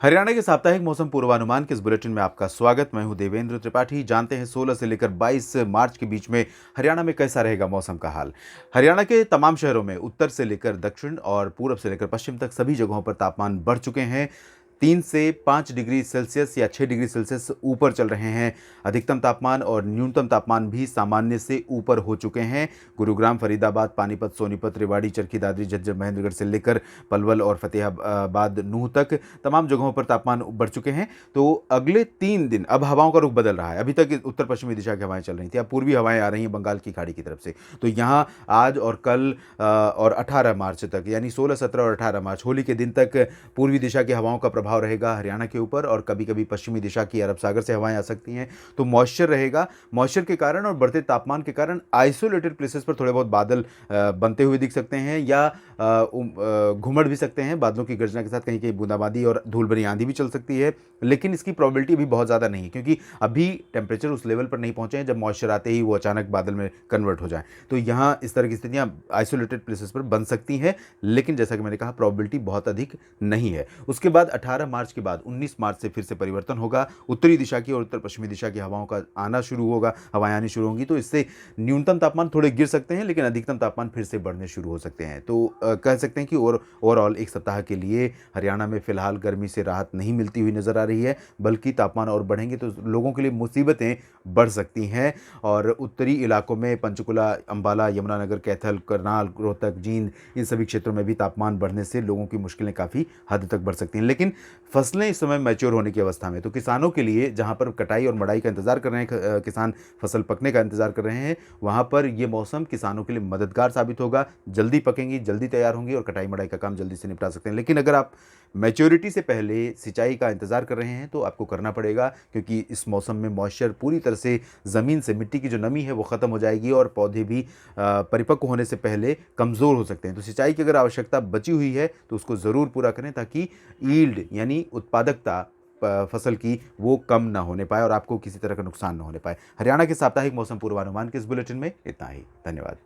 हरियाणा के साप्ताहिक मौसम पूर्वानुमान के इस बुलेटिन में आपका स्वागत। मैं हूं देवेंद्र त्रिपाठी। जानते हैं 16 से लेकर 22 मार्च के बीच में हरियाणा में कैसा रहेगा मौसम का हाल। हरियाणा के तमाम शहरों में उत्तर से लेकर दक्षिण और पूरब से लेकर पश्चिम तक सभी जगहों पर तापमान बढ़ चुके हैं। 3 से 5 डिग्री सेल्सियस या 6 डिग्री सेल्सियस ऊपर चल रहे हैं। अधिकतम तापमान और न्यूनतम तापमान भी सामान्य से ऊपर हो चुके हैं। गुरुग्राम, फरीदाबाद, पानीपत, सोनीपत, रेवाड़ी, चरखी दादरी, झज्जर, महेंद्रगढ़ से लेकर पलवल और फतेहाबाद, नूंह तक तमाम जगहों पर तापमान बढ़ चुके हैं। तो अगले 3 दिन अब हवाओं का रुख बदल रहा है। अभी तक उत्तर पश्चिमी दिशा की हवाएं चल रही थी, अब पूर्वी हवाएं आ रही हैं बंगाल की खाड़ी की तरफ से। तो यहाँ आज और कल और 18 मार्च तक, यानी 16, 17 और 18 मार्च होली के दिन तक पूर्वी दिशा की हवाओं का प्रभाव रहेगा हरियाणा के ऊपर, और कभी कभी पश्चिमी दिशा की अरब सागर से हवाएं आ सकती हैं। तो मॉइस्चर रहेगा। मॉइस्चर के कारण और बढ़ते तापमान के कारण आइसोलेटेड प्लेसेस पर थोड़े बहुत बादल बनते हुए दिख सकते हैं, या घुमड़ भी सकते हैं। बादलों की गर्जना के साथ कहीं कहीं बूंदाबांदी और धूल भरी आंधी भी चल सकती है, लेकिन इसकी प्रोबेबिलिटी भी बहुत ज़्यादा नहीं है, क्योंकि अभी टेम्परेचर उस लेवल पर नहीं पहुंचे हैं जब मॉइस्चर आते ही वो अचानक बादल में कन्वर्ट हो जाए। तो यहाँ इस तरह की स्थितियाँ आइसोलेटेड प्लेसेस पर बन सकती हैं, लेकिन जैसा कि मैंने कहा प्रोबेबिलिटी बहुत अधिक नहीं है। उसके बाद 18 मार्च के बाद 19 मार्च से फिर से परिवर्तन होगा। उत्तरी दिशा की और उत्तर पश्चिमी दिशा की हवाओं का आना शुरू होगा, हवाएं आनी शुरू होंगी। तो इससे न्यूनतम तापमान थोड़े गिर सकते हैं, लेकिन अधिकतम तापमान फिर से बढ़ने शुरू हो सकते हैं। तो कह सकते हैं कि ओवरऑल एक सप्ताह के लिए हरियाणा में फिलहाल गर्मी से राहत नहीं मिलती हुई नजर आ रही है, बल्कि तापमान और बढ़ेंगे तो लोगों के लिए मुसीबतें बढ़ सकती हैं। और उत्तरी इलाकों में पंचकुला, अंबाला, यमुनानगर, कैथल, करनाल, रोहतक, जींद, इन सभी क्षेत्रों में भी तापमान बढ़ने से लोगों की मुश्किलें काफ़ी हद तक बढ़ सकती हैं। लेकिन फसलें इस समय मैच्योर होने की अवस्था में, तो किसानों के लिए जहां पर कटाई और मड़ाई का इंतजार कर रहे हैं, किसान फसल पकने का इंतजार कर रहे हैं, वहां पर यह मौसम किसानों के लिए मददगार साबित होगा। जल्दी पकेंगी, जल्दी तैयार होंगी और कटाई मड़ाई का काम जल्दी से निपटा सकते हैं। लेकिन अगर आप मैच्योरिटी से पहले सिंचाई का इंतजार कर रहे हैं तो आपको करना पड़ेगा, क्योंकि इस मौसम में मॉइस्चर पूरी तरह से ज़मीन से, मिट्टी की जो नमी है वो ख़त्म हो जाएगी और पौधे भी परिपक्व होने से पहले कमज़ोर हो सकते हैं। तो सिंचाई की अगर आवश्यकता बची हुई है तो उसको ज़रूर पूरा करें, ताकि ईल्ड यानी उत्पादकता फसल की वो कम ना होने पाए और आपको किसी तरह का नुकसान ना होने पाए। हरियाणा के साप्ताहिक मौसम पूर्वानुमान के इस बुलेटिन में इतना ही। धन्यवाद।